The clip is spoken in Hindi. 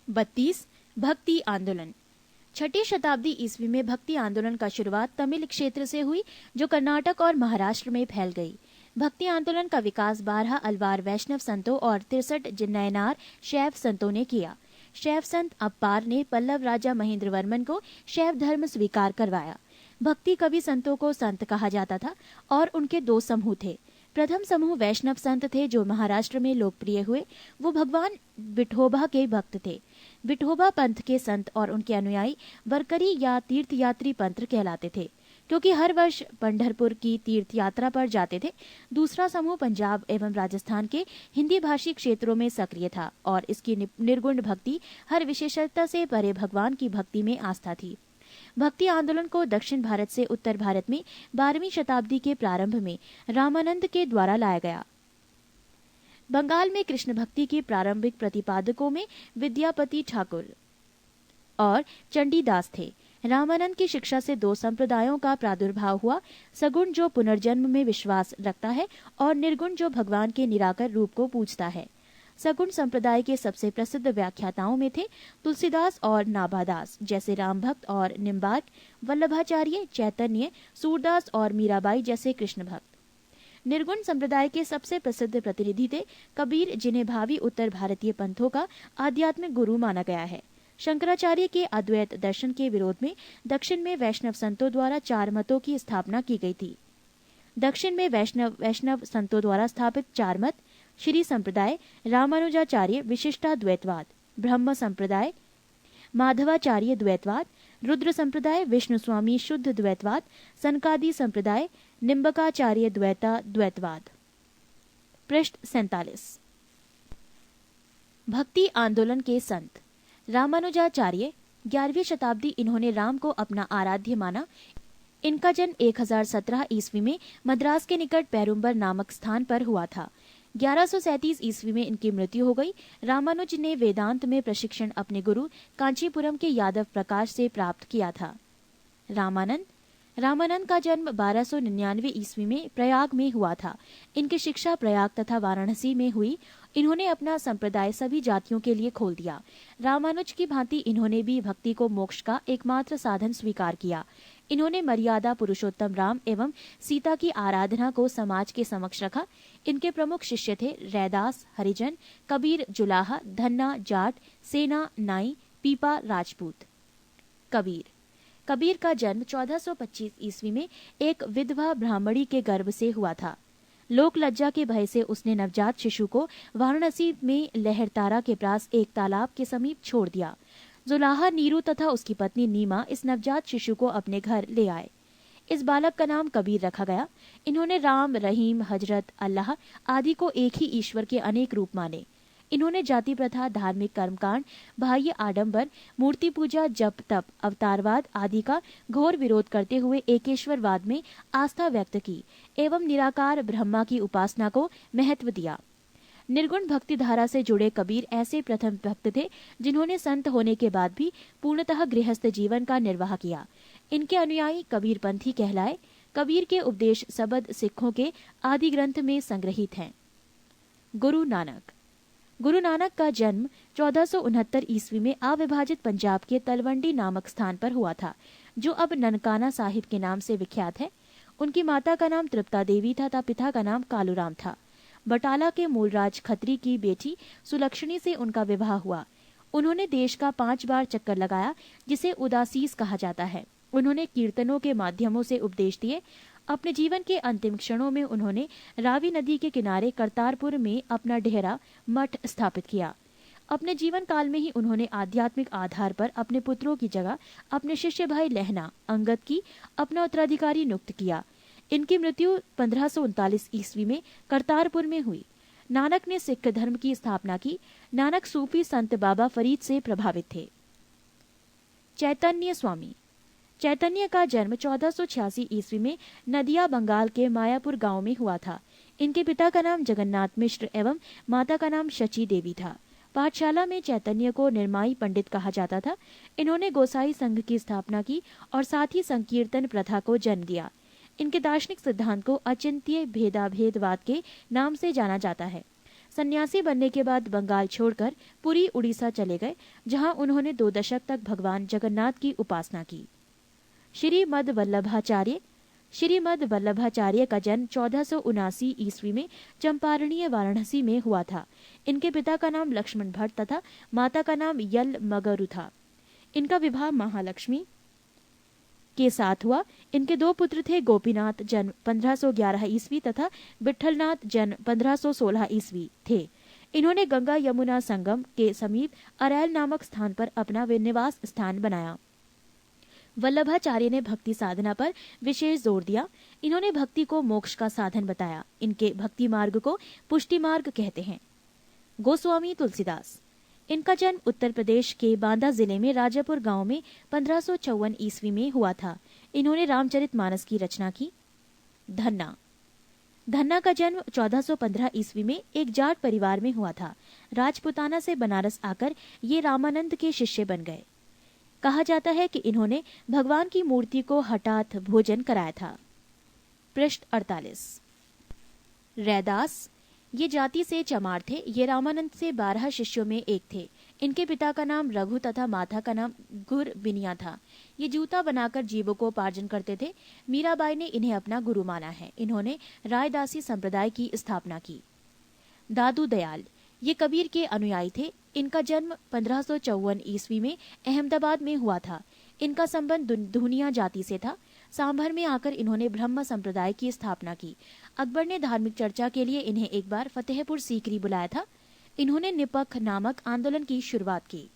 32 भक्ति आंदोलन। छठी शताब्दी ईस्वी में भक्ति आंदोलन का शुरुआत तमिल क्षेत्र से हुई, जो कर्नाटक और महाराष्ट्र में फैल गई। भक्ति आंदोलन का विकास 12 अलवार वैष्णव संतों और 63 जिन्नैनार शैव संतों ने किया। शैव संत अप्पार ने पल्लव राजा महेंद्र वर्मन को शैव धर्म स्वीकार करवाया। भक्ति कवि संतों को संत कहा जाता था और उनके दो समूह थे। प्रथम समूह वैष्णव संत थे जो महाराष्ट्र में लोकप्रिय हुए। वो भगवान विठोबा के भक्त थे। विठोबा पंथ के संत और उनके अनुयायी वरकरी या तीर्थयात्री पंथ कहलाते थे, क्योंकि हर वर्ष पंढरपुर की तीर्थ यात्रा पर जाते थे। दूसरा समूह पंजाब एवं राजस्थान के हिंदी भाषी क्षेत्रों में सक्रिय था और इसकी निर्गुण भक्ति, हर विशेषता से परे भगवान की भक्ति में आस्था थी। भक्ति आंदोलन को दक्षिण भारत से उत्तर भारत में 12वीं शताब्दी के प्रारंभ में रामानंद के द्वारा लाया गया। बंगाल में कृष्ण भक्ति के प्रारंभिक प्रतिपादकों में विद्यापति ठाकुर और चंडीदास थे। रामानंद की शिक्षा से दो संप्रदायों का प्रादुर्भाव हुआ, सगुण जो पुनर्जन्म में विश्वास रखता है और निर्गुण जो भगवान के निराकर रूप को पूजता है। सगुण संप्रदाय के सबसे प्रसिद्ध व्याख्याताओं में थे तुलसीदास और नाभादास, जैसे राम भक्त और निम्बार्क, वल्लभाचार्य, चैतन्य, सूरदास और मीराबाई जैसे कृष्ण भक्त। निर्गुण संप्रदाय के सबसे प्रसिद्ध प्रतिनिधि थे कबीर, जिन्हें भावी उत्तर भारतीय पंथों का आध्यात्मिक गुरु माना गया है। शंकराचार्य के अद्वैत दर्शन के विरोध में दक्षिण में वैष्णव संतों द्वारा 4 मतों की स्थापना की गई थी। दक्षिण में वैष्णव संतों द्वारा स्थापित 4 मत श्री संप्रदाय, रामानुजाचार्य विशिष्टाद्वैतवाद, ब्रह्म संप्रदाय माधवाचार्य द्वैतवाद, रुद्र संप्रदाय विष्णु स्वामी शुद्ध द्वैतवाद, सनकादि संप्रदाय निम्बकाचार्य द्वैतवाद। पृष्ठ 47। भक्ति आंदोलन के संत। रामानुजाचार्य 11वीं शताब्दी। इन्होंने राम को अपना आराध्य माना। इनका जन्म 1017 ईस्वी में मद्रास के निकट पेरुम्बर नामक स्थान पर हुआ था। 1137 ईस्वी में इनकी मृत्यु हो गई। रामानुज ने वेदांत में प्रशिक्षण अपने गुरु कांचीपुरम के यादव प्रकाश से प्राप्त किया था। रामानंद का जन्म 1299 ईस्वी में प्रयाग में हुआ था। इनकी शिक्षा प्रयाग तथा वाराणसी में हुई। इन्होंने अपना संप्रदाय सभी जातियों के लिए खोल दिया। रामानुज की भांति इन्होंने भी भक्ति को मोक्ष का एकमात्र साधन स्वीकार किया। इन्होंने मर्यादा पुरुषोत्तम राम एवं सीता की आराधना को समाज के समक्ष रखा। इनके प्रमुख शिष्य थे रैदास, हरिजन, कबीर, जुलाहा, धन्ना, जाट, सेना, नाई, पीपा, राजपूत। कबीर का जन्म 1425 ईस्वी में एक विधवा ब्राह्मणी के गर्भ से हुआ था। लोक लज्जा के भय से उसने नवजात शिशु को वाराणसी में लहरतारा के पास एक तालाब के समीप छोड़ दिया। जुलाहा, नीरू तथा उसकी पत्नी नीमा इस नवजात शिशु को अपने घर ले आए। इस बालक का नाम कबीर रखा गया। इन्होंने राम, रहीम, हजरत, अल्लाह आदि को एक ही ईश्वर के अनेक रूप माने। इन्होंने जाति प्रथा, धार्मिक कर्मकांड, बाह्य आडंबर, मूर्ति पूजा, जप तप, अवतारवाद आदि का घोर विरोध करते हुए एकेश्वरवाद में आस्था व्यक्त की एवं निराकार ब्रह्मा की उपासना को महत्व दिया। निर्गुण भक्ति धारा से जुड़े कबीर ऐसे प्रथम भक्त थे जिन्होंने संत होने के बाद भी पूर्णतः गृहस्थ जीवन का निर्वाह किया। इनके अनुयायी कबीर पंथी कहलाए। कबीर के उपदेश सबद सिखों के आदि ग्रंथ में संग्रहित हैं। गुरु नानक का जन्म 1469 ईस्वी में अविभाजित पंजाब के तलवंडी नामक स्थान पर हुआ था, जो अब ननकाना साहिब के नाम से विख्यात है। उनकी माता का नाम तृप्ता देवी था तथा पिता का नाम कालूराम था। बटाला के मूलराज खत्री की बेटी सुलक्षणी से उनका विवाह हुआ। उन्होंने देश का 5 बार चक्कर लगाया, जिसे उदासीस कहा जाता है। उन्होंने कीर्तनों के माध्यमों से उपदेश दिए। अपने जीवन के अंतिम क्षणों में उन्होंने रावी नदी के किनारे करतारपुर में अपना डेरा मठ स्थापित किया। अपने जीवन काल में ही उन्होंने आध्यात्मिक आधार पर अपने पुत्रों की जगह अपने शिष्य भाई लहना अंगद की अपना उत्तराधिकारी नियुक्त किया। इनकी मृत्यु 1539 ईस्वी में करतारपुर में हुई। नानक ने सिख धर्म की स्थापना की। नानक सूफी संत बाबा फरीद से प्रभावित थे। चैतन्य का जन्म 1486 ईस्वी में नदिया बंगाल के मायापुर गांव में हुआ था। इनके पिता का नाम जगन्नाथ मिश्र एवं माता का नाम शची देवी था। पाठशाला में चैतन्य को निर्माई पंडित कहा जाता था। इन्होंने गोसाई संघ की स्थापना की और साथ ही संकीर्तन प्रथा को जन्म दिया। इनके दार्शनिक सिद्धांत को अचिंत्य भेदाभेदवाद के नाम से जाना जाता है। सन्यासी बनने के बाद बंगाल छोड़कर पुरी उड़ीसा चले गए, जहां उन्होंने 2 दशक तक भगवान जगन्नाथ की उपासना की। श्रीमद वल्लभाचार्य का जन्म 1479 ईस्वी में चंपारणीय वाराणसी में हुआ था। इनके पिता का नाम लक्ष्मण भट्ट तथा माता का नाम यल मगरु था। इनका विवाह महालक्ष्मी के साथ हुआ। इनके 2 पुत्र थे, गोपीनाथ जन्म 1511 ईस्वी तथा विठलनाथ जन्म 1516 ईस्वी थे। इन्होंने गंगा यमुना संगम के समीप अरैल नामक स्थान पर अपना निवास स्थान बनाया। वल्लभाचार्य ने भक्ति साधना पर विशेष जोर दिया। इन्होंने भक्ति को मोक्ष का साधन बताया। इनके भक्ति मार्ग को पुष्टि मार्ग कहते हैं। गोस्वामी तुलसीदास, इनका जन्म उत्तर प्रदेश के बांदा जिले में राजापुर गांव में 1554 ईस्वी में हुआ था। इन्होंने रामचरितमानस की रचना की। धन्ना का जन्म 1415 ईस्वी में एक जाट परिवार में हुआ था। राजपुताना से बनारस आकर ये रामानंद के शिष्य बन गए। कहा जाता है कि इन्होंने भगवान की मूर्ति को हठात भोजन कराया था। पृष्ठ 48। रैदास, ये जाति से चमार थे। ये रामानंद से 12 शिष्यों में एक थे। इनके पिता का नाम रघु तथा माता का नाम गुरबिनिया था। ये जूता बनाकर जीविकोपार्जन करते थे। मीराबाई ने इन्हें अपना गुरु माना है। इन्होंने रायदासी संप्रदाय की स्थापना की। दादू दयाल, ये कबीर के अनुयायी थे। इनका जन्म 1554 ईस्वी में अहमदाबाद में हुआ था। इनका संबंध धुनिया जाति से था। सांभर में आकर इन्होंने ब्रह्म संप्रदाय की स्थापना की। अकबर ने धार्मिक चर्चा के लिए इन्हें एक बार फतेहपुर सीकरी बुलाया था। इन्होंने निपख नामक आंदोलन की शुरुआत की।